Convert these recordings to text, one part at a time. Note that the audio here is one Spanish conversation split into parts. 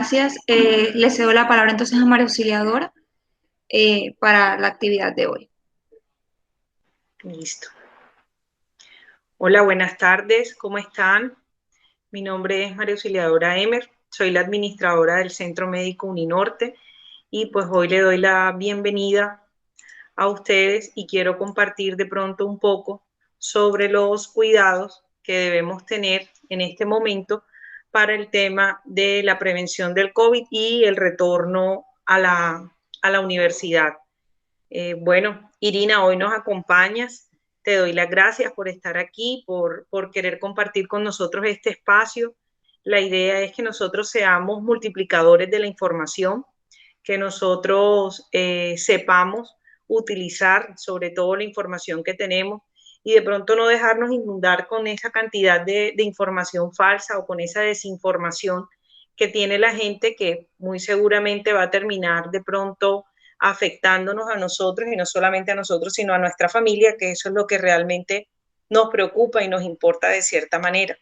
Gracias. Le cedo la palabra entonces a María Auxiliadora para la actividad de hoy. Listo. Hola, buenas tardes, ¿cómo están? Mi nombre es María Auxiliadora Emer, soy la administradora del Centro Médico Uninorte y pues hoy le doy la bienvenida a ustedes y quiero compartir de pronto un poco sobre los cuidados que debemos tener en este momento para el tema de la prevención del COVID y el retorno a la universidad. Bueno, Irina, hoy nos acompañas. Te doy las gracias por estar aquí, por querer compartir con nosotros este espacio. La idea es que nosotros seamos multiplicadores de la información, que nosotros sepamos utilizar sobre todo la información que tenemos y de pronto no dejarnos inundar con esa cantidad de información falsa o con esa desinformación que tiene la gente que muy seguramente va a terminar de pronto afectándonos a nosotros y no solamente a nosotros, sino a nuestra familia, que eso es lo que realmente nos preocupa y nos importa de cierta manera.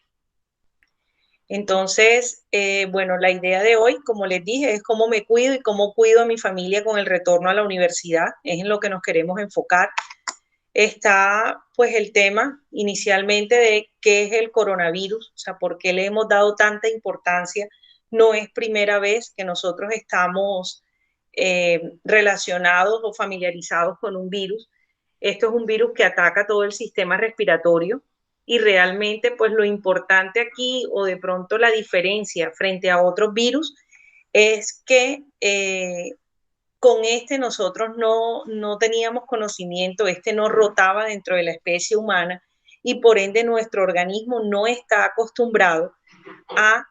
Entonces, bueno, la idea de hoy, como les dije, es cómo me cuido y cómo cuido a mi familia con el retorno a la universidad. Es en lo que nos queremos enfocar. Está pues el tema inicialmente de qué es el coronavirus, o sea, por qué le hemos dado tanta importancia. No es primera vez que nosotros estamos relacionados o familiarizados con un virus. Esto es un virus que ataca todo el sistema respiratorio y realmente pues lo importante aquí o de pronto la diferencia frente a otros virus es que con este nosotros no teníamos conocimiento, este no rotaba dentro de la especie humana y por ende nuestro organismo no está acostumbrado a,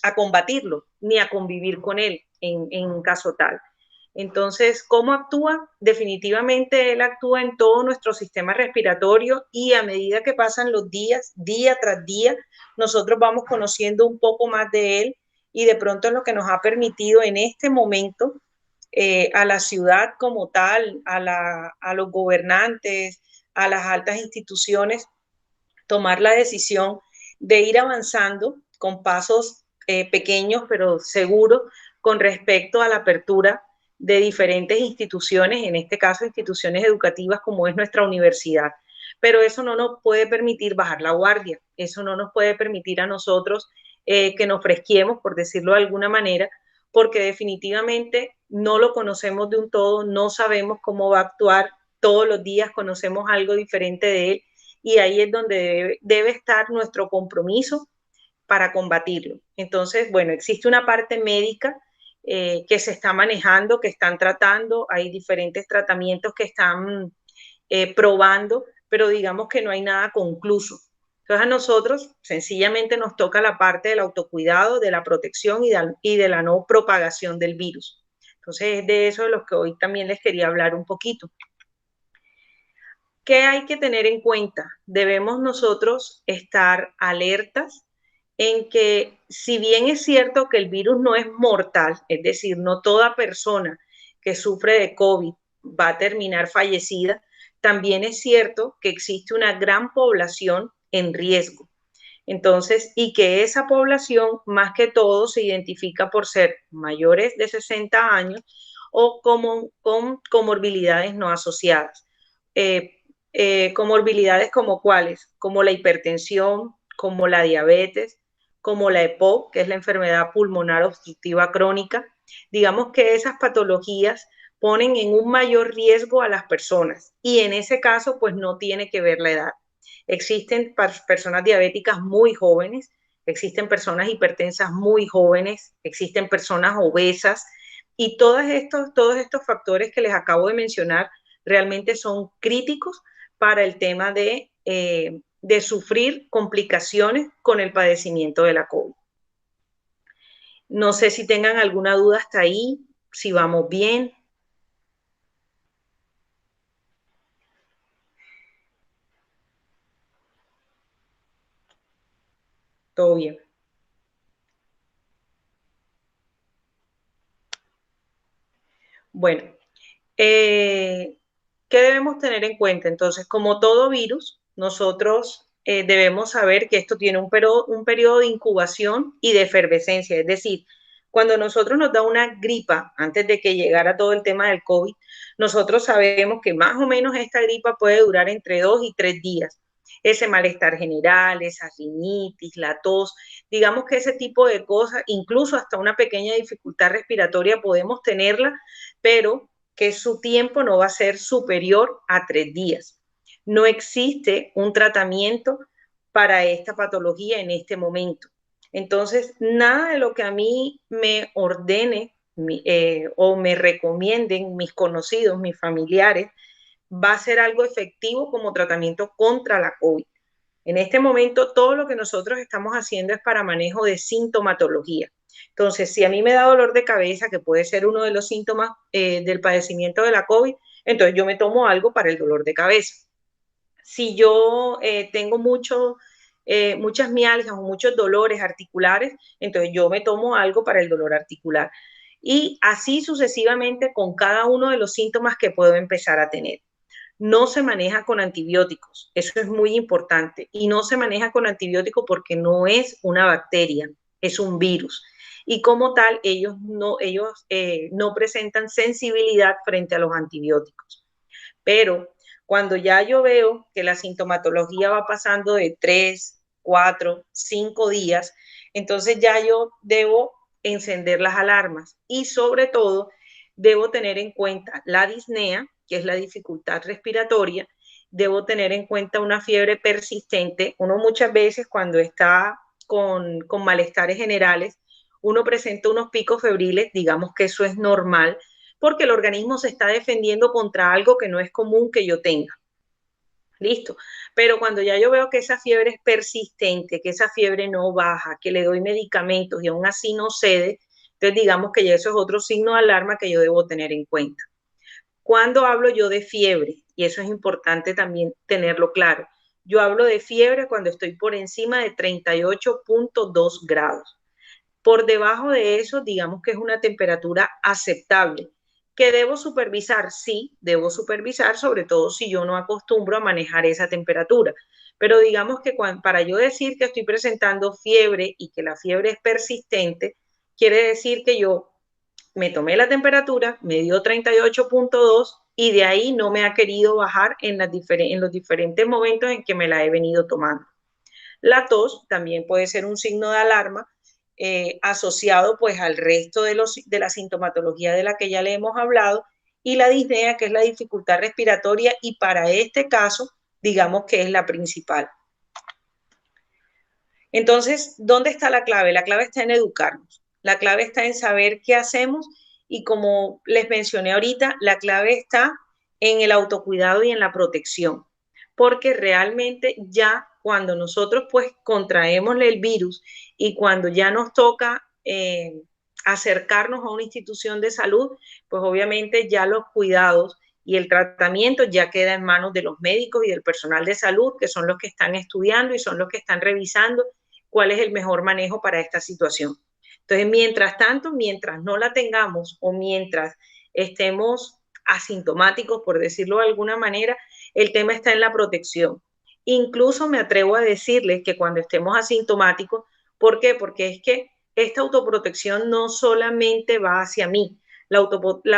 a combatirlo ni a convivir con él en caso tal. Entonces, ¿cómo actúa? Definitivamente él actúa en todo nuestro sistema respiratorio y a medida que pasan los días, día tras día, nosotros vamos conociendo un poco más de él y de pronto es lo que nos ha permitido en este momento a la ciudad como tal, a los gobernantes, a las altas instituciones, tomar la decisión de ir avanzando con pasos pequeños pero seguros con respecto a la apertura de diferentes instituciones, en este caso instituciones educativas como es nuestra universidad. Pero eso no nos puede permitir bajar la guardia, eso no nos puede permitir a nosotros que nos fresquemos, por decirlo de alguna manera, porque definitivamente no lo conocemos de un todo, no sabemos cómo va a actuar, todos los días conocemos algo diferente de él y ahí es donde debe estar nuestro compromiso para combatirlo. Entonces, bueno, existe una parte médica que se está manejando, que están tratando, hay diferentes tratamientos que están probando, pero digamos que no hay nada concluso. Entonces a nosotros sencillamente nos toca la parte del autocuidado, de la protección y de la no propagación del virus. Entonces es de eso de lo que hoy también les quería hablar un poquito. ¿Qué hay que tener en cuenta? Debemos nosotros estar alertas en que si bien es cierto que el virus no es mortal, es decir, no toda persona que sufre de COVID va a terminar fallecida, también es cierto que existe una gran población en riesgo. Entonces, y que esa población más que todo se identifica por ser mayores de 60 años o con comorbilidades no asociadas. Eh, comorbilidades como cuáles, como la hipertensión, como la diabetes, como la EPOC, que es la enfermedad pulmonar obstructiva crónica. Digamos que esas patologías ponen en un mayor riesgo a las personas y en ese caso pues no tiene que ver la edad. Existen personas diabéticas muy jóvenes, existen personas hipertensas muy jóvenes, existen personas obesas y todos estos factores que les acabo de mencionar realmente son críticos para el tema de sufrir complicaciones con el padecimiento de la COVID. No sé si tengan alguna duda hasta ahí, si vamos bien. Todo bien. Bueno, ¿qué debemos tener en cuenta? Entonces, como todo virus, nosotros debemos saber que esto tiene un periodo de incubación y de efervescencia, es decir, Cuando nosotros nos da una gripa, antes de que llegara todo el tema del COVID, nosotros sabemos que más o menos esta gripa puede durar entre 2 y 3 días. Ese malestar general, esa rinitis, la tos, digamos que ese tipo de cosas, incluso hasta una pequeña dificultad respiratoria podemos tenerla, pero que su tiempo no va a ser superior a 3 días. No existe un tratamiento para esta patología en este momento. Entonces, nada de lo que a mí me ordene o me recomienden mis conocidos, mis familiares, va a ser algo efectivo como tratamiento contra la COVID. En este momento, todo lo que nosotros estamos haciendo es para manejo de sintomatología. Entonces, si a mí me da dolor de cabeza, que puede ser uno de los síntomas del padecimiento de la COVID, entonces yo me tomo algo para el dolor de cabeza. Si yo tengo muchas mialgias o muchos dolores articulares, entonces yo me tomo algo para el dolor articular. Y así sucesivamente con cada uno de los síntomas que puedo empezar a tener. No se maneja con antibióticos, eso es muy importante. Y no se maneja con antibióticos porque no es una bacteria, es un virus. Y como tal, ellos no presentan sensibilidad frente a los antibióticos. Pero cuando ya yo veo que la sintomatología va pasando de 3, 4, 5 días, entonces ya yo debo encender las alarmas y sobre todo debo tener en cuenta la disnea, que es la dificultad respiratoria, debo tener en cuenta una fiebre persistente. Uno muchas veces cuando está con malestares generales, uno presenta unos picos febriles, digamos que eso es normal, porque el organismo se está defendiendo contra algo que no es común que yo tenga. Listo. Pero cuando ya yo veo que esa fiebre es persistente, que esa fiebre no baja, que le doy medicamentos y aún así no cede, entonces digamos que ya eso es otro signo de alarma que yo debo tener en cuenta. Cuando hablo yo de fiebre, y eso es importante también tenerlo claro, yo hablo de fiebre cuando estoy por encima de 38.2 grados. Por debajo de eso, digamos que es una temperatura aceptable. ¿Que debo supervisar? Sí, debo supervisar, sobre todo si yo no acostumbro a manejar esa temperatura. Pero digamos que para yo decir que estoy presentando fiebre y que la fiebre es persistente, quiere decir que yo me tomé la temperatura, me dio 38.2 y de ahí no me ha querido bajar en los diferentes momentos en que me la he venido tomando. La tos también puede ser un signo de alarma asociado pues al resto de la sintomatología de la que ya le hemos hablado, y la disnea, que es la dificultad respiratoria, y para este caso digamos que es la principal. Entonces, ¿dónde está la clave? La clave está en educarnos, la clave está en saber qué hacemos, y como les mencioné ahorita, la clave está en el autocuidado y en la protección, porque realmente ya cuando nosotros pues contraemos el virus y cuando ya nos toca acercarnos a una institución de salud, pues obviamente ya los cuidados y el tratamiento ya queda en manos de los médicos y del personal de salud, que son los que están estudiando y son los que están revisando cuál es el mejor manejo para esta situación. Entonces, mientras tanto, mientras no la tengamos o mientras estemos asintomáticos, por decirlo de alguna manera, el tema está en la protección. Incluso me atrevo a decirles que cuando estemos asintomáticos, ¿por qué? Porque es que esta autoprotección no solamente va hacia mí, la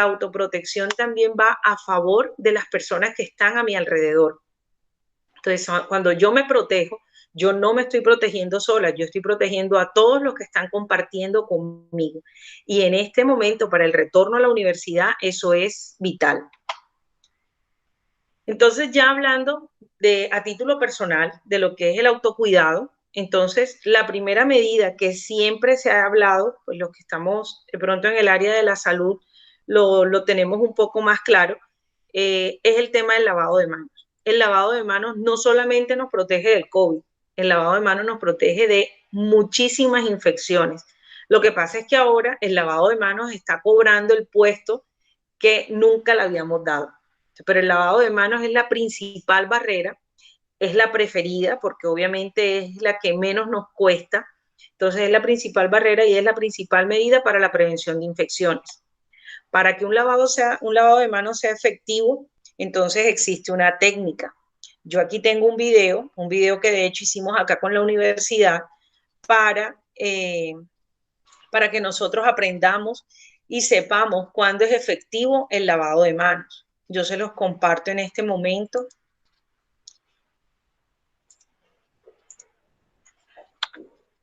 autoprotección también va a favor de las personas que están a mi alrededor. Entonces, cuando yo me protejo, yo no me estoy protegiendo sola, yo estoy protegiendo a todos los que están compartiendo conmigo. Y en este momento, para el retorno a la universidad, eso es vital. Entonces, ya hablando a título personal de lo que es el autocuidado, entonces la primera medida que siempre se ha hablado, pues los que estamos de pronto en el área de la salud lo tenemos un poco más claro, es el tema del lavado de manos. El lavado de manos no solamente nos protege del COVID, el lavado de manos nos protege de muchísimas infecciones. Lo que pasa es que ahora el lavado de manos está cobrando el puesto que nunca le habíamos dado. Pero el lavado de manos es la principal barrera, es la preferida porque obviamente es la que menos nos cuesta. Entonces es la principal barrera y es la principal medida para la prevención de infecciones. Para que un lavado de manos sea efectivo, entonces existe una técnica. Yo aquí tengo un video que de hecho hicimos acá con la universidad para para que nosotros aprendamos y sepamos cuándo es efectivo el lavado de manos. Yo se los comparto en este momento.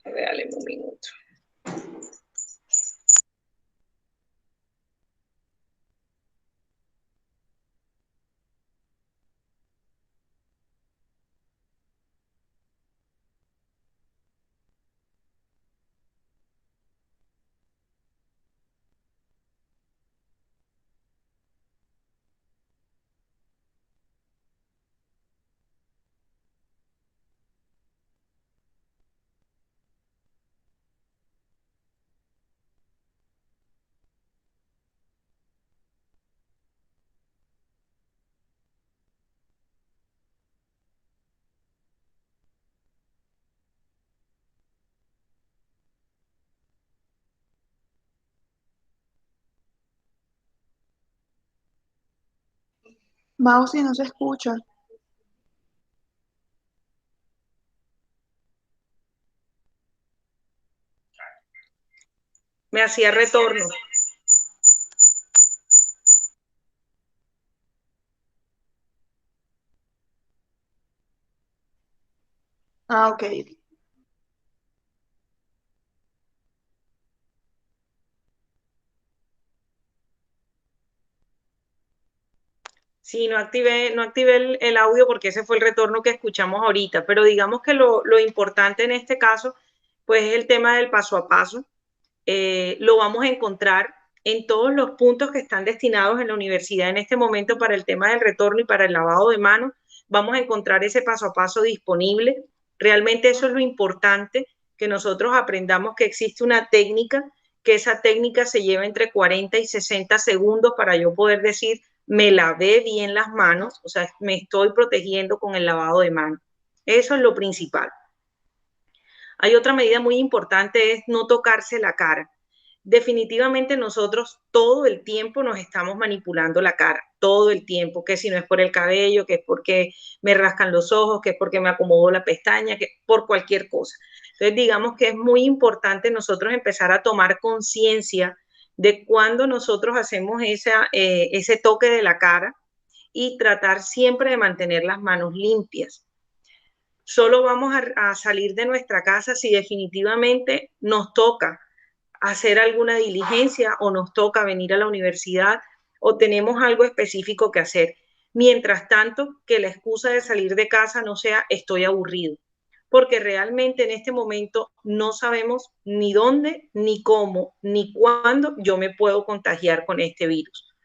Dale un minuto. Mausi, no se escucha. Me hacía retorno. Ah, ok. Sí, no activé el audio porque ese fue el retorno que escuchamos ahorita, pero digamos que lo importante en este caso, pues es el tema del paso a paso. Lo vamos a encontrar en todos los puntos que están destinados en la universidad en este momento para el tema del retorno y para el lavado de manos. Vamos a encontrar ese paso a paso disponible. Realmente eso es lo importante, que nosotros aprendamos que existe una técnica, que esa técnica se lleva entre 40 y 60 segundos para yo poder decir, me lavé bien las manos, o sea, me estoy protegiendo con el lavado de manos. Eso es lo principal. Hay otra medida muy importante, es no tocarse la cara. Definitivamente nosotros todo el tiempo nos estamos manipulando la cara, todo el tiempo, que si no es por el cabello, que es porque me rascan los ojos, que es porque me acomodo la pestaña, que por cualquier cosa. Entonces digamos que es muy importante nosotros empezar a tomar conciencia de cuando nosotros hacemos ese toque de la cara y tratar siempre de mantener las manos limpias. Solo vamos a salir de nuestra casa si definitivamente nos toca hacer alguna diligencia o nos toca venir a la universidad o tenemos algo específico que hacer. Mientras tanto, que la excusa de salir de casa no sea estoy aburrido, porque realmente en este momento no sabemos ni dónde, ni cómo, ni cuándo yo me puedo contagiar con este virus.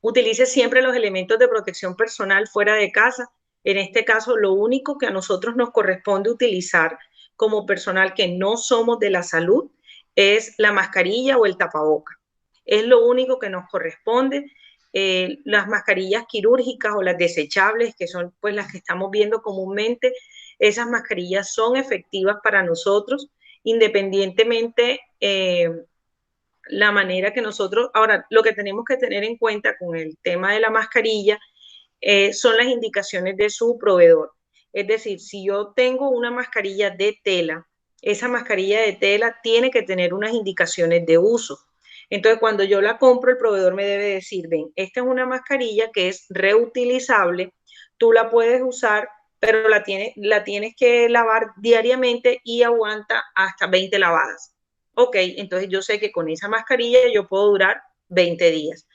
Utilice siempre los elementos de protección personal fuera de casa. En este caso, lo único que a nosotros nos corresponde utilizar como personal que no somos de la salud es la mascarilla o el tapaboca. Es lo único que nos corresponde. Las mascarillas quirúrgicas o las desechables, que son pues las que estamos viendo comúnmente, esas mascarillas son efectivas para nosotros, independientemente la manera que nosotros, ahora lo que tenemos que tener en cuenta con el tema de la mascarilla son las indicaciones de su proveedor. Es decir, si yo tengo una mascarilla de tela, esa mascarilla de tela tiene que tener unas indicaciones de uso. Entonces, cuando yo la compro, el proveedor me debe decir, ven, esta es una mascarilla que es reutilizable, tú la puedes usar, pero la tienes que lavar diariamente y aguanta hasta 20 lavadas. Ok, entonces yo sé que con esa mascarilla yo puedo durar 20 días.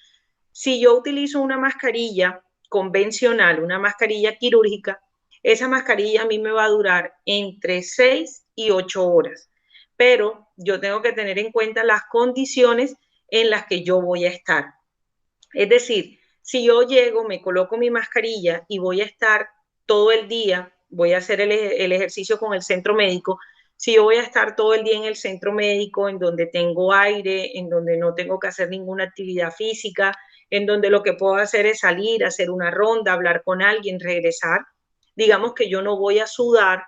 Si yo utilizo una mascarilla convencional, una mascarilla quirúrgica, esa mascarilla a mí me va a durar entre 6 y 8 horas. Pero yo tengo que tener en cuenta las condiciones en las que yo voy a estar. Es decir, si yo llego, me coloco mi mascarilla y voy a estar todo el día, voy a hacer el ejercicio con el centro médico, si yo voy a estar todo el día en el centro médico, en donde tengo aire, en donde no tengo que hacer ninguna actividad física, en donde lo que puedo hacer es salir, hacer una ronda, hablar con alguien, regresar, digamos que yo no voy a sudar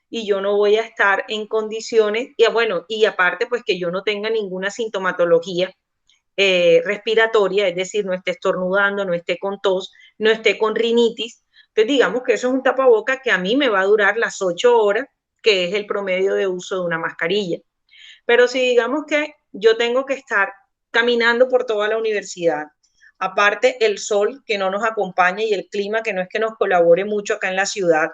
y yo no voy a estar en condiciones, y bueno, y aparte pues que yo no tenga ninguna sintomatología respiratoria, es decir, no esté estornudando, no esté con tos, no esté con rinitis. Entonces, digamos que eso es un tapaboca que a mí me va a durar las 8 horas, que es el promedio de uso de una mascarilla. Pero si digamos que yo tengo que estar caminando por toda la universidad, aparte el sol que no nos acompaña y el clima que no es que nos colabore mucho acá en la ciudad,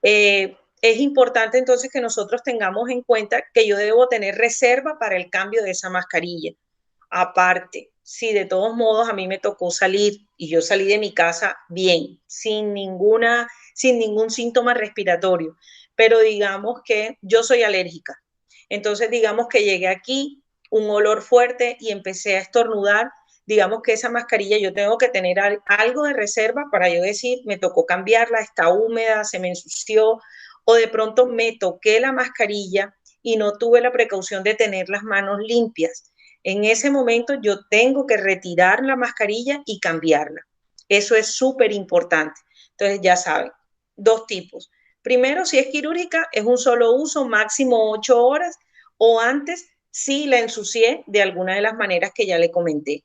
es importante entonces que nosotros tengamos en cuenta que yo debo tener reserva para el cambio de esa mascarilla. Aparte, si de todos modos a mí me tocó salir y yo salí de mi casa bien, sin ningún síntoma respiratorio, pero digamos que yo soy alérgica. Entonces, digamos que llegué aquí, un olor fuerte y empecé a estornudar. Digamos que esa mascarilla yo tengo que tener algo de reserva para yo decir, me tocó cambiarla, está húmeda, se me ensució, o de pronto me toqué la mascarilla y no tuve la precaución de tener las manos limpias. En ese momento yo tengo que retirar la mascarilla y cambiarla. Eso es súper importante. Entonces ya saben, dos tipos. Primero, si es quirúrgica, es un solo uso, máximo 8 horas, o antes, si la ensucié de alguna de las maneras que ya le comenté.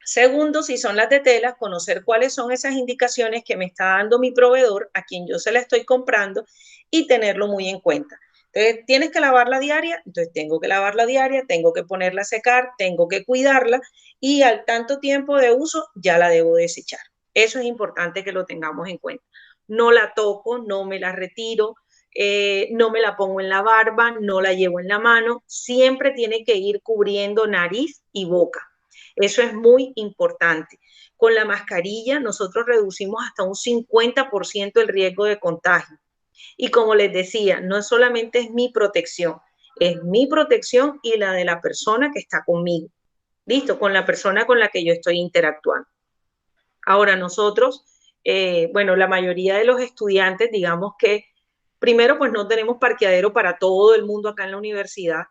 Segundo, si son las de telas, conocer cuáles son esas indicaciones que me está dando mi proveedor, a quien yo se la estoy comprando, y tenerlo muy en cuenta. Entonces, tienes que lavarla diaria, entonces tengo que lavarla diaria, tengo que ponerla a secar, tengo que cuidarla y al tanto tiempo de uso ya la debo desechar. Eso es importante que lo tengamos en cuenta. No la toco, no me la retiro, no me la pongo en la barba, no la llevo en la mano, siempre tiene que ir cubriendo nariz y boca. Eso es muy importante. Con la mascarilla nosotros reducimos hasta un 50% el riesgo de contagio. Y como les decía, no solamente es mi protección y la de la persona que está conmigo. Listo, con la persona con la que yo estoy interactuando. Ahora nosotros, bueno, la mayoría de los estudiantes, digamos que primero, pues no tenemos parqueadero para todo el mundo acá en la universidad.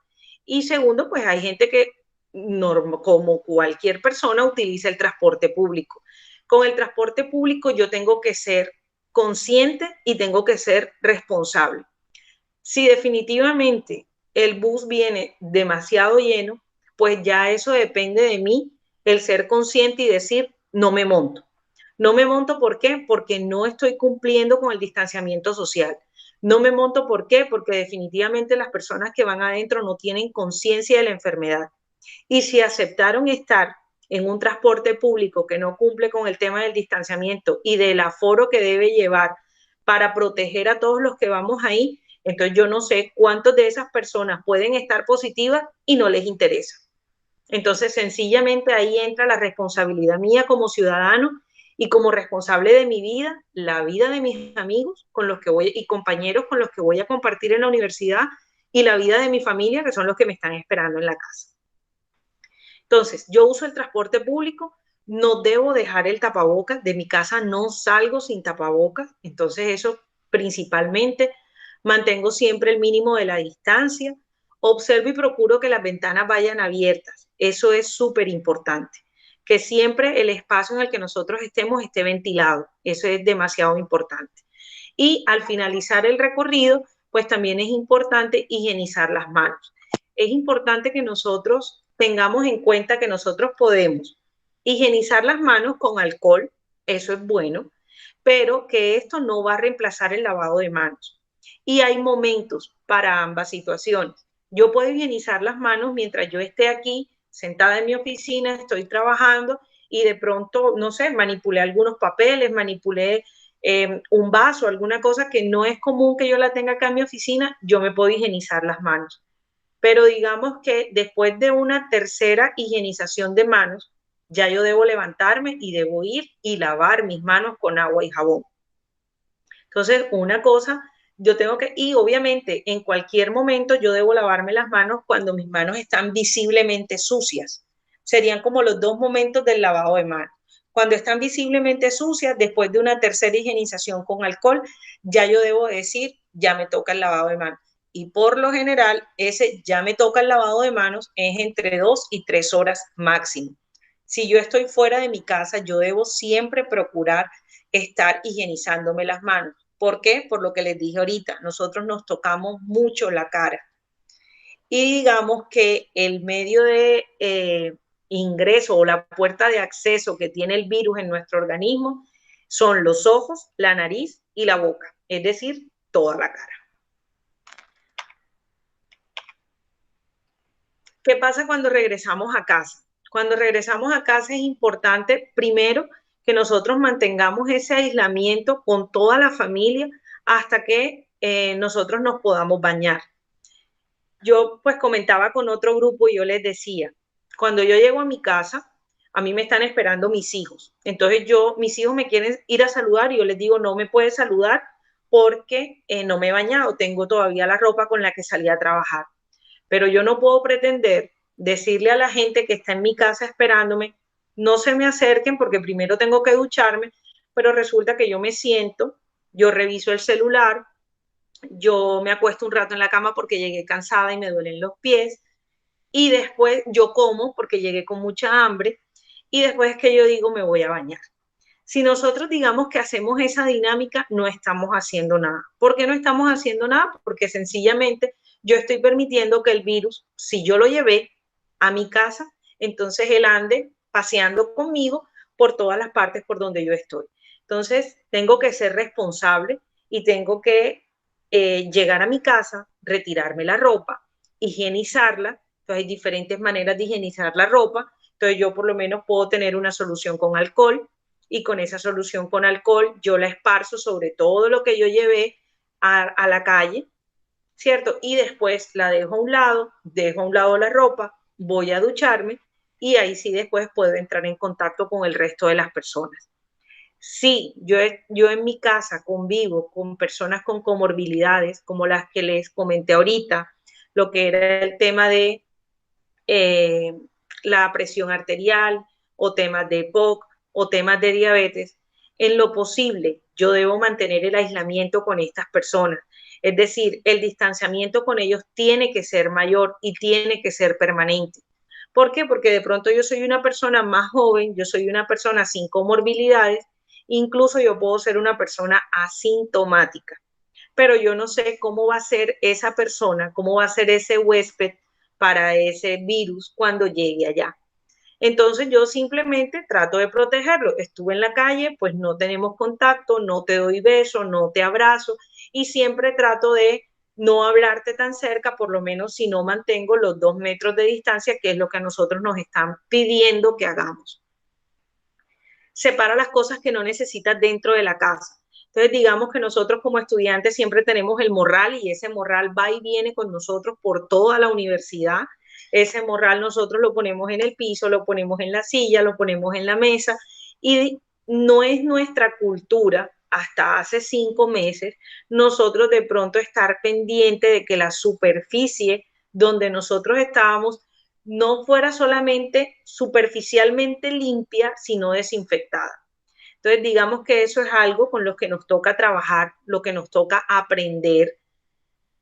Y segundo, pues hay gente que, como cualquier persona, utiliza el transporte público. Con el transporte público yo tengo que ser consciente y tengo que ser responsable. Si definitivamente el bus viene demasiado lleno, pues ya eso depende de mí, el ser consciente y decir, no me monto. No me monto, ¿por qué? Porque no estoy cumpliendo con el distanciamiento social. No me monto, ¿por qué? Porque definitivamente las personas que van adentro no tienen conciencia de la enfermedad. Y si aceptaron estar en un transporte público que no cumple con el tema del distanciamiento y del aforo que debe llevar para proteger a todos los que vamos ahí, entonces yo no sé cuántos de esas personas pueden estar positivas y no les interesa. Entonces, sencillamente ahí entra la responsabilidad mía como ciudadano y como responsable de mi vida, la vida de mis amigos con los que voy y compañeros con los que voy a compartir en la universidad y la vida de mi familia, que son los que me están esperando en la casa. Entonces, yo uso el transporte público, no debo dejar el tapabocas, de mi casa no salgo sin tapabocas, entonces eso principalmente, mantengo siempre el mínimo de la distancia, observo y procuro que las ventanas vayan abiertas, eso es súper importante, que siempre el espacio en el que nosotros estemos esté ventilado, eso es demasiado importante. Y al finalizar el recorrido, pues también es importante higienizar las manos. Es importante que nosotros tengamos en cuenta que nosotros podemos higienizar las manos con alcohol, eso es bueno, pero que esto no va a reemplazar el lavado de manos. Y hay momentos para ambas situaciones. Yo puedo higienizar las manos mientras yo esté aquí sentada en mi oficina, estoy trabajando y de pronto, no sé, manipulé algunos papeles, manipulé un vaso, alguna cosa que no es común que yo la tenga acá en mi oficina, yo me puedo higienizar las manos. Pero digamos que después de una tercera higienización de manos, ya yo debo levantarme y debo ir y lavar mis manos con agua y jabón. Entonces, una cosa, yo tengo que, y obviamente en cualquier momento yo debo lavarme las manos cuando mis manos están visiblemente sucias. Serían como los dos momentos del lavado de manos. Cuando están visiblemente sucias, después de una tercera higienización con alcohol, ya yo debo decir, ya me toca el lavado de manos. Y por lo general, ese ya me toca el lavado de manos es entre 2 y 3 horas máximo. Si yo estoy fuera de mi casa, yo debo siempre procurar estar higienizándome las manos. ¿Por qué? Por lo que les dije ahorita, nosotros nos tocamos mucho la cara. Y digamos que el medio de ingreso o la puerta de acceso que tiene el virus en nuestro organismo son los ojos, la nariz y la boca, es decir, toda la cara. ¿Qué pasa cuando regresamos a casa? Cuando regresamos a casa es importante, primero, que nosotros mantengamos ese aislamiento con toda la familia hasta que nosotros nos podamos bañar. Yo pues comentaba con otro grupo y yo les decía, cuando yo llego a mi casa, a mí me están esperando mis hijos. Entonces mis hijos me quieren ir a saludar y yo les digo, no me puedes saludar porque no me he bañado, tengo todavía la ropa con la que salí a trabajar. Pero yo no puedo pretender decirle a la gente que está en mi casa esperándome, no se me acerquen porque primero tengo que ducharme, pero resulta que yo me siento, yo reviso el celular, yo me acuesto un rato en la cama porque llegué cansada y me duelen los pies, y después yo como porque llegué con mucha hambre, y después es que yo digo me voy a bañar. Si nosotros digamos que hacemos esa dinámica, no estamos haciendo nada. ¿Por qué no estamos haciendo nada? Porque sencillamente yo estoy permitiendo que el virus, si yo lo llevé a mi casa, entonces él ande paseando conmigo por todas las partes por donde yo estoy. Entonces, tengo que ser responsable y tengo que llegar a mi casa, retirarme la ropa, higienizarla. Entonces, hay diferentes maneras de higienizar la ropa. Entonces, yo por lo menos puedo tener una solución con alcohol y con esa solución con alcohol yo la esparzo sobre todo lo que yo llevé a la calle, ¿cierto? Y después la dejo a un lado la ropa, voy a ducharme y ahí sí después puedo entrar en contacto con el resto de las personas. Sí, yo en mi casa convivo con personas con comorbilidades, como las que les comenté ahorita, lo que era el tema de eh, la presión arterial o temas de EPOC o temas de diabetes. En lo posible, yo debo mantener el aislamiento con estas personas. Es decir, el distanciamiento con ellos tiene que ser mayor y tiene que ser permanente. ¿Por qué? Porque de pronto yo soy una persona más joven, yo soy una persona sin comorbilidades, incluso yo puedo ser una persona asintomática, pero yo no sé cómo va a ser esa persona, cómo va a ser ese huésped para ese virus cuando llegue allá. Entonces yo simplemente trato de protegerlo. Estuve en la calle, pues no tenemos contacto, no te doy beso, no te abrazo y siempre trato de no hablarte tan cerca, por lo menos si no mantengo los 2 metros de distancia, que es lo que a nosotros nos están pidiendo que hagamos. Separa las cosas que no necesitas dentro de la casa. Entonces, digamos que nosotros como estudiantes siempre tenemos el morral y ese morral va y viene con nosotros por toda la universidad. Ese morral nosotros lo ponemos en el piso, lo ponemos en la silla, lo ponemos en la mesa y no es nuestra cultura hasta hace 5 meses nosotros de pronto estar pendiente de que la superficie donde nosotros estábamos no fuera solamente superficialmente limpia, sino desinfectada. Entonces, digamos que eso es algo con lo que nos toca trabajar, lo que nos toca aprender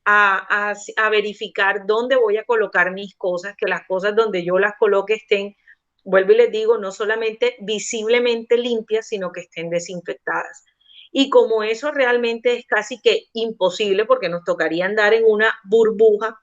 a verificar dónde voy a colocar mis cosas, que las cosas donde yo las coloque estén, vuelvo y les digo, no solamente visiblemente limpias, sino que estén desinfectadas. Y como eso realmente es casi que imposible, porque nos tocaría andar en una burbuja,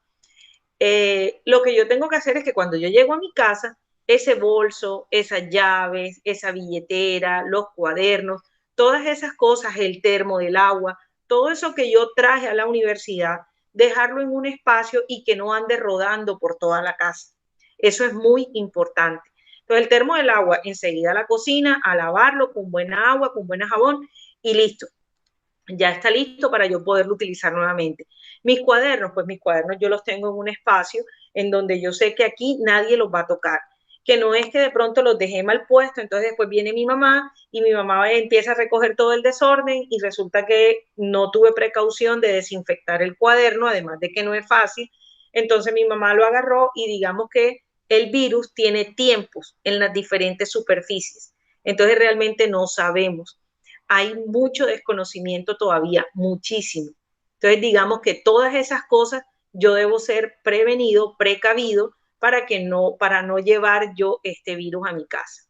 lo que yo tengo que hacer es que cuando yo llego a mi casa, ese bolso, esas llaves, esa billetera, los cuadernos, todas esas cosas, el termo del agua, todo eso que yo traje a la universidad, dejarlo en un espacio y que no ande rodando por toda la casa. Eso es muy importante. Entonces, el termo del agua, enseguida a la cocina, a lavarlo con buena agua, con buen jabón y listo, ya está listo para yo poderlo utilizar nuevamente. Mis cuadernos, pues mis cuadernos yo los tengo en un espacio en donde yo sé que aquí nadie los va a tocar, que no es que de pronto los dejé mal puesto, entonces después viene mi mamá y mi mamá empieza a recoger todo el desorden y resulta que no tuve precaución de desinfectar el cuaderno, además de que no es fácil, entonces mi mamá lo agarró y digamos que el virus tiene tiempos en las diferentes superficies, entonces realmente no sabemos, hay mucho desconocimiento todavía, muchísimo. Entonces, digamos que todas esas cosas yo debo ser prevenido, precavido, para no llevar yo este virus a mi casa.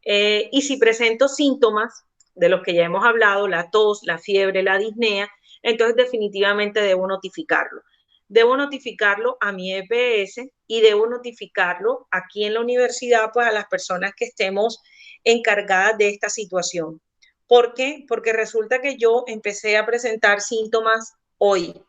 Y si presento síntomas de los que ya hemos hablado, la tos, la fiebre, la disnea, entonces definitivamente debo notificarlo. Debo notificarlo a mi EPS y debo notificarlo aquí en la universidad, pues a las personas que estemos encargadas de esta situación. ¿Por qué? Porque resulta que yo empecé a presentar síntomas hoy.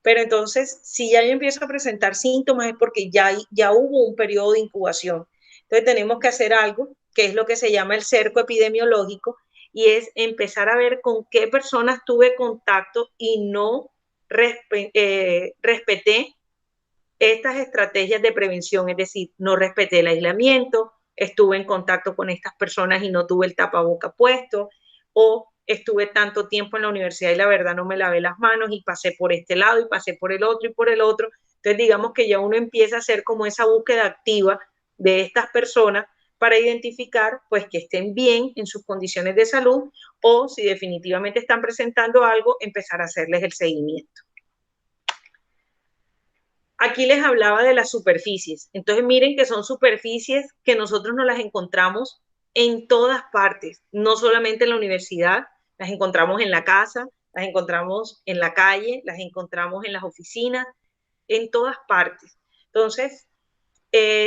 Pero entonces, si ya yo empiezo a presentar síntomas es porque ya hubo un periodo de incubación. Entonces tenemos que hacer algo, que es lo que se llama el cerco epidemiológico, y es empezar a ver con qué personas tuve contacto y no respeté estas estrategias de prevención, es decir, no respeté el aislamiento, estuve en contacto con estas personas y no tuve el tapaboca puesto, o estuve tanto tiempo en la universidad y la verdad no me lavé las manos y pasé por este lado y pasé por el otro y por el otro. Entonces digamos que ya uno empieza a hacer como esa búsqueda activa de estas personas para identificar pues que estén bien en sus condiciones de salud o si definitivamente están presentando algo, empezar a hacerles el seguimiento. Aquí les hablaba de las superficies. Entonces miren que son superficies que nosotros nos las encontramos en todas partes, no solamente en la universidad, las encontramos en la casa, las encontramos en la calle, las encontramos en las oficinas, en todas partes. Entonces,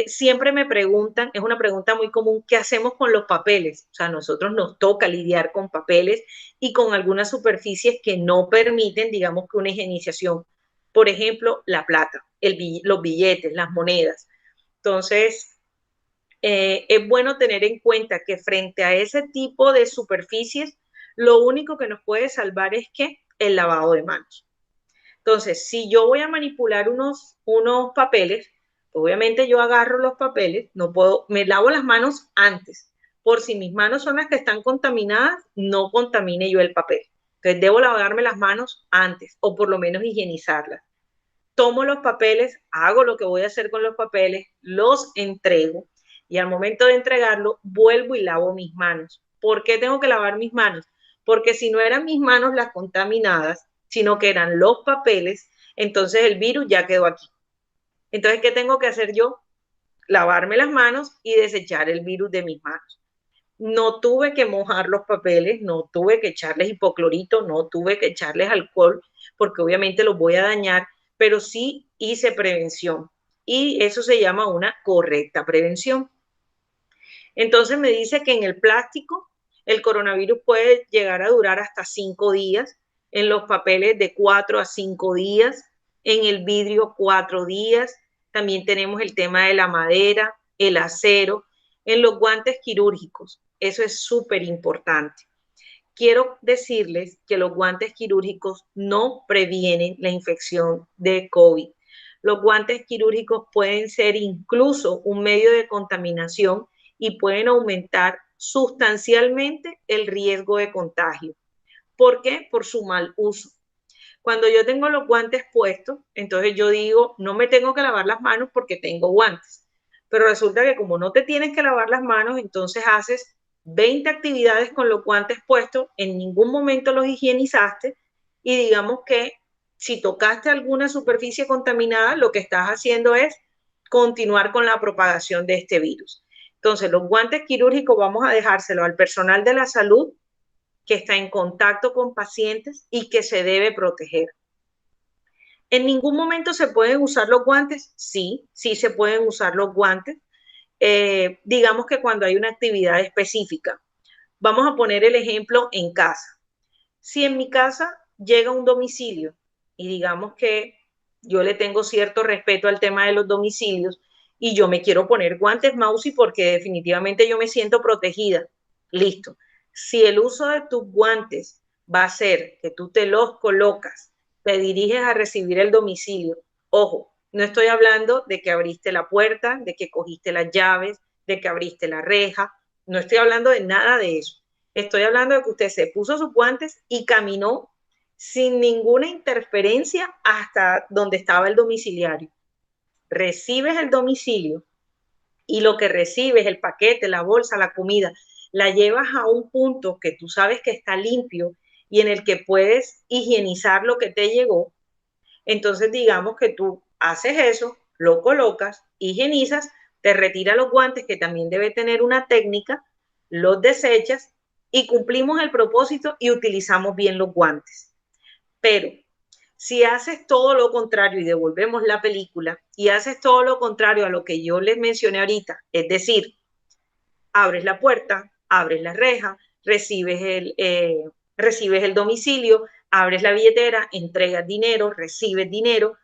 siempre me preguntan, es una pregunta muy común, ¿qué hacemos con los papeles? O sea, a nosotros nos toca lidiar con papeles y con algunas superficies que no permiten, digamos, que una higienización. Por ejemplo, la plata, los billetes, las monedas. Entonces, es bueno tener en cuenta que frente a ese tipo de superficies, lo único que nos puede salvar es que el lavado de manos. Entonces, si yo voy a manipular unos papeles, obviamente yo agarro los papeles, no puedo, me lavo las manos antes. Por si mis manos son las que están contaminadas, no contamine yo el papel. Entonces, debo lavarme las manos antes, o por lo menos higienizarlas. Tomo los papeles, hago lo que voy a hacer con los papeles, los entrego, y al momento de entregarlo, vuelvo y lavo mis manos. ¿Por qué tengo que lavar mis manos? Porque si no eran mis manos las contaminadas, sino que eran los papeles, entonces el virus ya quedó aquí. Entonces, ¿qué tengo que hacer yo? Lavarme las manos y desechar el virus de mis manos. No tuve que mojar los papeles, no tuve que echarles hipoclorito, no tuve que echarles alcohol, porque obviamente los voy a dañar, pero sí hice prevención. Y eso se llama una correcta prevención. Entonces me dice que en el plástico el coronavirus puede llegar a durar hasta 5 días, en los papeles de 4 a 5 días, en el vidrio 4 días, también tenemos el tema de la madera, el acero, en los guantes quirúrgicos. Eso es súper importante. Quiero decirles que los guantes quirúrgicos no previenen la infección de COVID. Los guantes quirúrgicos pueden ser incluso un medio de contaminación y pueden aumentar sustancialmente el riesgo de contagio. ¿Por qué? Por su mal uso. Cuando yo tengo los guantes puestos, entonces yo digo, no me tengo que lavar las manos porque tengo guantes. Pero resulta que como no te tienes que lavar las manos, entonces haces 20 actividades con los guantes puestos, en ningún momento los higienizaste y digamos que si tocaste alguna superficie contaminada, lo que estás haciendo es continuar con la propagación de este virus. Entonces, los guantes quirúrgicos vamos a dejárselo al personal de la salud que está en contacto con pacientes y que se debe proteger. ¿En ningún momento se pueden usar los guantes? Sí, sí se pueden usar los guantes. Digamos que cuando hay una actividad específica. Vamos a poner el ejemplo en casa. Si en mi casa llega un domicilio y digamos que yo le tengo cierto respeto al tema de los domicilios y yo me quiero poner guantes, Mausi, porque definitivamente yo me siento protegida. Listo. Si el uso de tus guantes va a ser que tú te los colocas, te diriges a recibir el domicilio, ojo, no estoy hablando de que abriste la puerta, de que cogiste las llaves, de que abriste la reja, no estoy hablando de nada de eso. Estoy hablando de que usted se puso sus guantes y caminó sin ninguna interferencia hasta donde estaba el domiciliario. Recibes el domicilio y lo que recibes, el paquete, la bolsa, la comida, la llevas a un punto que tú sabes que está limpio y en el que puedes higienizar lo que te llegó. Entonces digamos que tú haces eso, lo colocas, higienizas, te retiras los guantes, que también debe tener una técnica, los desechas y cumplimos el propósito y utilizamos bien los guantes. Pero si haces todo lo contrario y devolvemos la película y haces todo lo contrario a lo que yo les mencioné ahorita, es decir, abres la puerta, abres la reja, recibes el domicilio, abres la billetera, entregas dinero, recibes dinero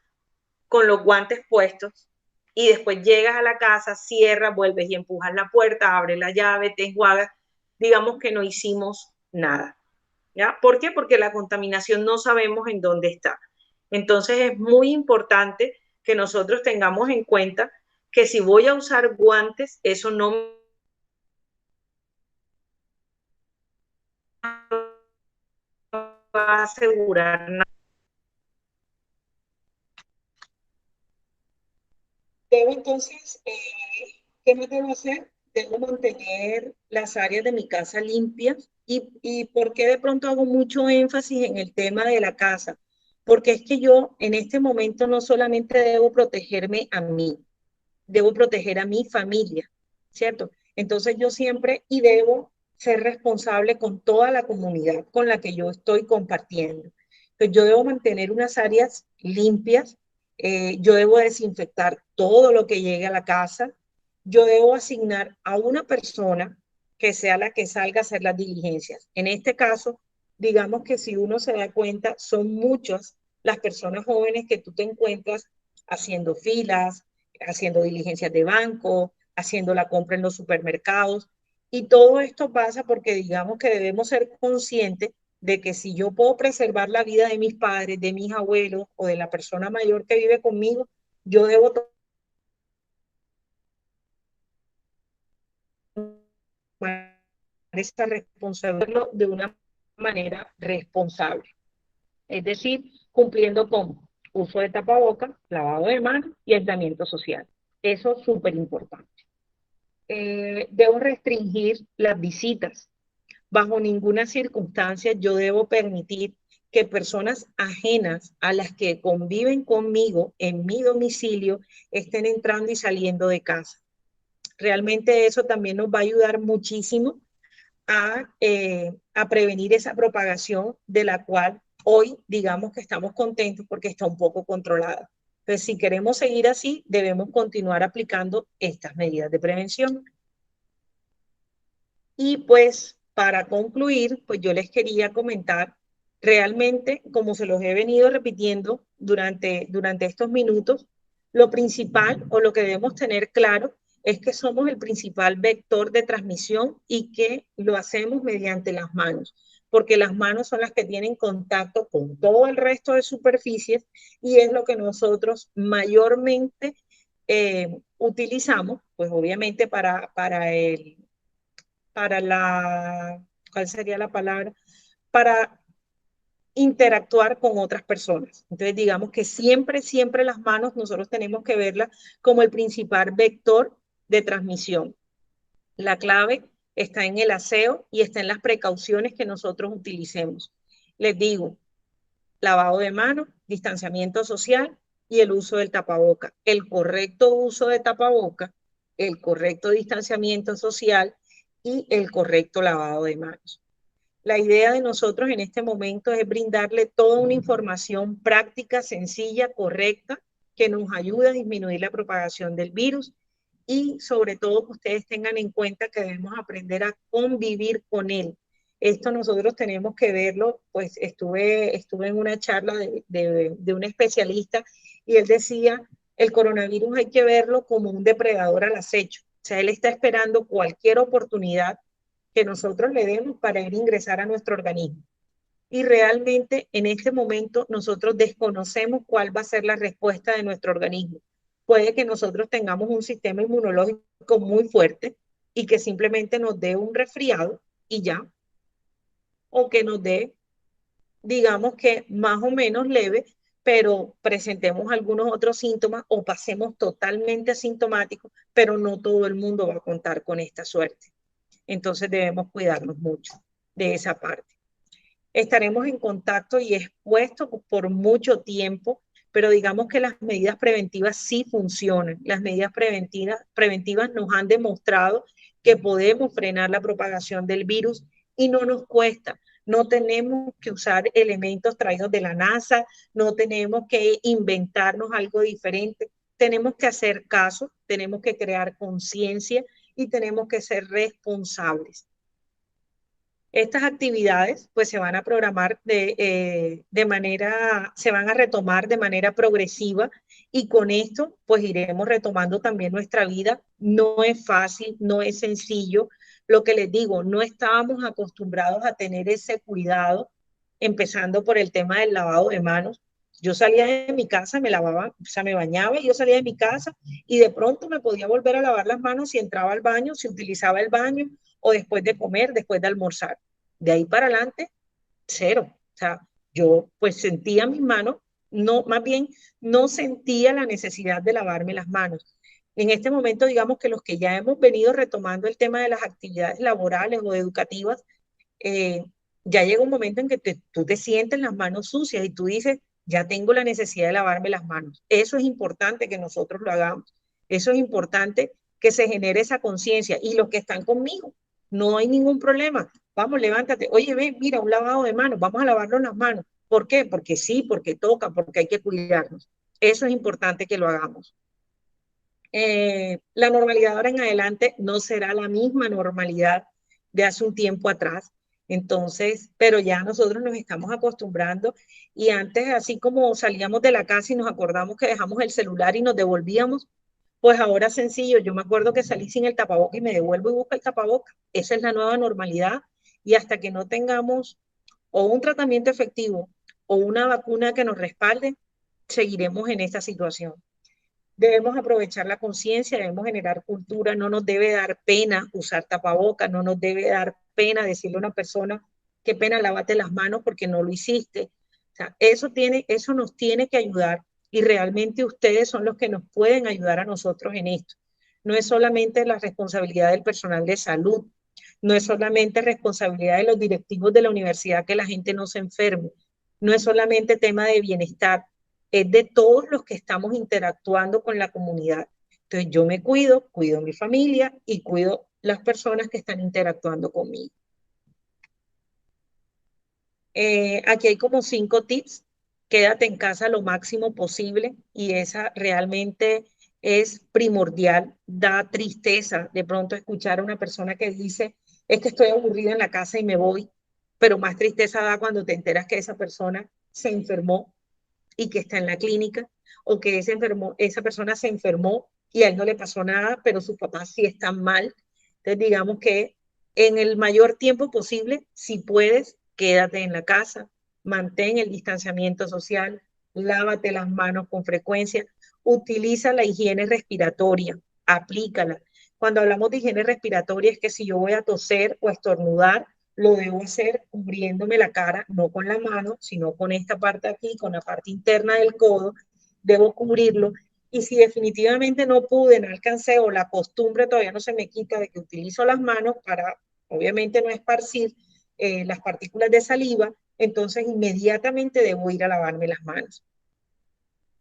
con los guantes puestos y después llegas a la casa, cierras, vuelves y empujas la puerta, abres la llave, te enjuagas. Digamos que no hicimos nada. ¿Ya? ¿Por qué? Porque la contaminación no sabemos en dónde está. Entonces es muy importante que nosotros tengamos en cuenta que si voy a usar guantes, eso no va a asegurar nada. Debo entonces, ¿qué más debo hacer? Debo mantener las áreas de mi casa limpias. ¿Y por qué de pronto hago mucho énfasis en el tema de la casa? Porque es que yo en este momento no solamente debo protegerme a mí, debo proteger a mi familia, ¿cierto? Entonces yo siempre y debo ser responsable con toda la comunidad con la que yo estoy compartiendo. Entonces yo debo mantener unas áreas limpias, yo debo desinfectar todo lo que llegue a la casa, yo debo asignar a una persona que sea la que salga a hacer las diligencias. En este caso, digamos que si uno se da cuenta, son muchas las personas jóvenes que tú te encuentras haciendo filas, haciendo diligencias de banco, haciendo la compra en los supermercados. Y todo esto pasa porque digamos que debemos ser conscientes de que si yo puedo preservar la vida de mis padres, de mis abuelos o de la persona mayor que vive conmigo, yo debo tomar esta responsabilidad de una manera responsable. Es decir, cumpliendo con uso de tapabocas, lavado de manos y aislamiento social. Eso es súper importante. Debo restringir las visitas. Bajo ninguna circunstancia yo debo permitir que personas ajenas a las que conviven conmigo en mi domicilio estén entrando y saliendo de casa. Realmente eso también nos va a ayudar muchísimo a prevenir esa propagación de la cual hoy digamos que estamos contentos porque está un poco controlada. Entonces, si queremos seguir así, debemos continuar aplicando estas medidas de prevención. Y pues para concluir, pues yo les quería comentar realmente, como se los he venido repitiendo durante estos minutos, lo principal o lo que debemos tener claro es que somos el principal vector de transmisión y que lo hacemos mediante las manos, porque las manos son las que tienen contacto con todo el resto de superficies y es lo que nosotros mayormente utilizamos, pues obviamente para la, ¿cuál sería la palabra? Para interactuar con otras personas. Entonces, digamos que siempre las manos nosotros tenemos que verlas como el principal vector de transmisión. La clave está en el aseo y está en las precauciones que nosotros utilicemos. Les digo, lavado de manos, distanciamiento social y el uso del tapaboca. El correcto uso de tapaboca, el correcto distanciamiento social y el correcto lavado de manos. La idea de nosotros en este momento es brindarle toda una información práctica, sencilla, correcta, que nos ayude a disminuir la propagación del virus y sobre todo que ustedes tengan en cuenta que debemos aprender a convivir con él. Esto nosotros tenemos que verlo, pues estuve en una charla de un especialista y él decía, el coronavirus hay que verlo como un depredador al acecho. O sea, él está esperando cualquier oportunidad que nosotros le demos para ir a ingresar a nuestro organismo. Y realmente en este momento nosotros desconocemos cuál va a ser la respuesta de nuestro organismo. Puede que nosotros tengamos un sistema inmunológico muy fuerte y que simplemente nos dé un resfriado y ya, o que nos dé, digamos que más o menos leve, pero presentemos algunos otros síntomas o pasemos totalmente asintomáticos, pero no todo el mundo va a contar con esta suerte. Entonces debemos cuidarnos mucho de esa parte. Estaremos en contacto y expuestos por mucho tiempo, pero digamos que las medidas preventivas sí funcionan. Las medidas preventivas nos han demostrado que podemos frenar la propagación del virus y no nos cuesta. No tenemos que usar elementos traídos de la NASA, no tenemos que inventarnos algo diferente. Tenemos que hacer caso, tenemos que crear conciencia y tenemos que ser responsables. Estas actividades pues se van a programar se van a retomar de manera progresiva y con esto pues iremos retomando también nuestra vida. No es fácil, no es sencillo. Lo que les digo, no estábamos acostumbrados a tener ese cuidado, empezando por el tema del lavado de manos. Yo salía de mi casa, me lavaba, o sea, me bañaba y yo salía de mi casa y de pronto me podía volver a lavar las manos si entraba al baño, si utilizaba el baño o después de comer, después de almorzar. De ahí para adelante, cero. O sea, yo pues sentía mis manos, no, más bien no sentía la necesidad de lavarme las manos. En este momento, digamos que los que ya hemos venido retomando el tema de las actividades laborales o educativas, eh, ya llega un momento en que tú te sientes las manos sucias y tú dices, ya tengo la necesidad de lavarme las manos. Eso es importante que nosotros lo hagamos. Eso es importante que se genere esa conciencia. Y los que están conmigo, no hay ningún problema. Vamos, levántate. Oye, ven, mira, un lavado de manos. Vamos a lavarnos las manos. ¿Por qué? Porque sí, porque toca, porque hay que cuidarnos. Eso es importante que lo hagamos. La normalidad ahora en adelante no será la misma normalidad de hace un tiempo atrás. Entonces, pero ya nosotros nos estamos acostumbrando y antes, así como salíamos de la casa y nos acordamos que dejamos el celular y nos devolvíamos, pues ahora sencillo, yo me acuerdo que salí sin el tapaboca y me devuelvo y busco el tapaboca. Esa es la nueva normalidad y hasta que no tengamos o un tratamiento efectivo o una vacuna que nos respalde, seguiremos en esta situación. Debemos aprovechar la conciencia, debemos generar cultura, no nos debe dar pena usar tapabocas, no nos debe dar pena decirle a una persona, qué pena, lávate las manos porque no lo hiciste. O sea, eso nos tiene que ayudar y realmente ustedes son los que nos pueden ayudar a nosotros en esto. No es solamente la responsabilidad del personal de salud, no es solamente responsabilidad de los directivos de la universidad que la gente no se enferme, no es solamente tema de bienestar, es de todos los que estamos interactuando con la comunidad. Entonces yo me cuido, cuido mi familia y cuido las personas que están interactuando conmigo. Aquí hay como 5 tips. Quédate en casa lo máximo posible y esa realmente es primordial. Da tristeza de pronto escuchar a una persona que dice, es que estoy aburrida en la casa y me voy, pero más tristeza da cuando te enteras que esa persona se enfermó y que está en la clínica, o que esa persona se enfermó y a él no le pasó nada, pero sus papás sí están mal. Entonces, digamos que en el mayor tiempo posible, si puedes, quédate en la casa, mantén el distanciamiento social, lávate las manos con frecuencia, utiliza la higiene respiratoria, aplícala. Cuando hablamos de higiene respiratoria es que si yo voy a toser o estornudar, lo debo hacer cubriéndome la cara, no con la mano, sino con esta parte aquí, con la parte interna del codo, debo cubrirlo. Y si definitivamente no pude, no alcancé o la costumbre todavía no se me quita de que utilizo las manos para, obviamente, no esparcir las partículas de saliva, entonces inmediatamente debo ir a lavarme las manos.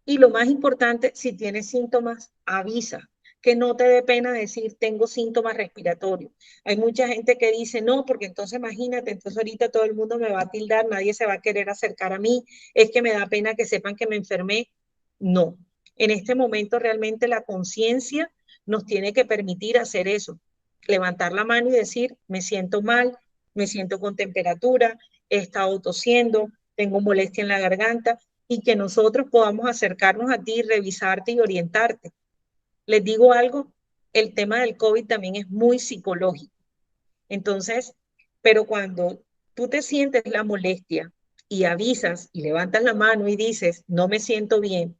Y lo más importante, si tienes síntomas, avisa, que no te dé pena decir tengo síntomas respiratorios. Hay mucha gente que dice no, porque entonces imagínate, entonces ahorita todo el mundo me va a tildar, nadie se va a querer acercar a mí, es que me da pena que sepan que me enfermé. No, en este momento realmente la conciencia nos tiene que permitir hacer eso, levantar la mano y decir me siento mal, me siento con temperatura, he estado tosiendo, tengo molestia en la garganta y que nosotros podamos acercarnos a ti, revisarte y orientarte. Les digo algo, el tema del COVID también es muy psicológico. Entonces, pero cuando tú te sientes la molestia y avisas y levantas la mano y dices, no me siento bien,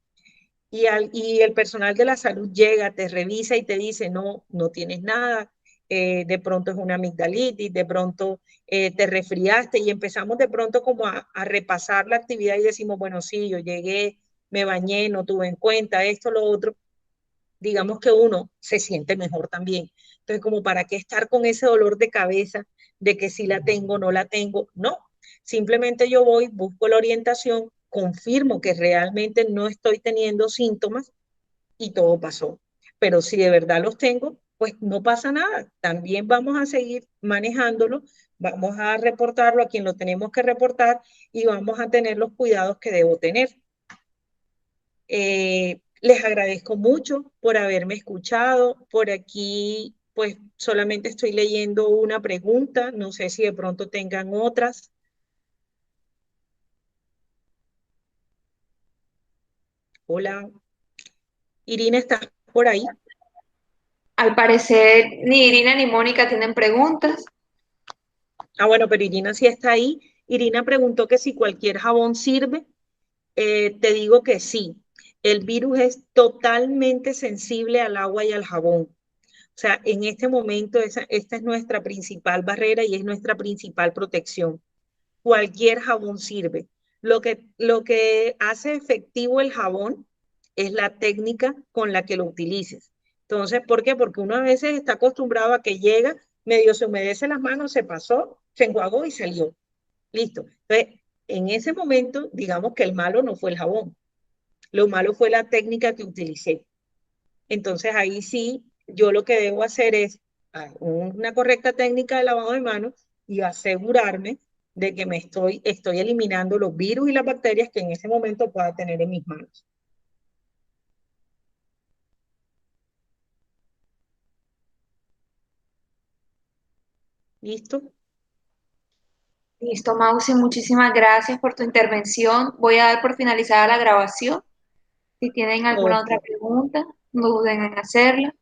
y el personal de la salud llega, te revisa y te dice, no, no tienes nada, de pronto es una amigdalitis, de pronto te resfriaste y empezamos de pronto como a repasar la actividad y decimos, bueno, sí, yo llegué, me bañé, no tuve en cuenta esto, lo otro, digamos que uno se siente mejor también. Entonces, como para qué estar con ese dolor de cabeza de que si la tengo, no la tengo, no. Simplemente yo voy, busco la orientación, confirmo que realmente no estoy teniendo síntomas y todo pasó. Pero si de verdad los tengo, pues no pasa nada. También vamos a seguir manejándolo, vamos a reportarlo a quien lo tenemos que reportar y vamos a tener los cuidados que debo tener. Les agradezco mucho por haberme escuchado. Por aquí pues solamente estoy leyendo una pregunta, no sé si de pronto tengan otras. Hola, Irina, ¿estás por ahí? Al parecer, ni Irina ni Mónica tienen preguntas. Ah, bueno, pero Irina sí está ahí. Irina preguntó que si cualquier jabón sirve. Te digo que sí. El virus es totalmente sensible al agua y al jabón. O sea, en este momento esta es nuestra principal barrera y es nuestra principal protección. Cualquier jabón sirve. Lo que hace efectivo el jabón es la técnica con la que lo utilices. Entonces, ¿por qué? Porque uno a veces está acostumbrado a que llega, medio se humedece las manos, se pasó, se enjuagó y salió. Listo. Entonces, en ese momento, digamos que el malo no fue el jabón, lo malo fue la técnica que utilicé. Entonces, ahí sí, yo lo que debo hacer es una correcta técnica de lavado de manos y asegurarme de que estoy eliminando los virus y las bacterias que en ese momento pueda tener en mis manos. ¿Listo? Listo, Mausi, muchísimas gracias por tu intervención. Voy a dar por finalizada la grabación. Si tienen alguna Ok. otra pregunta, no duden en hacerla.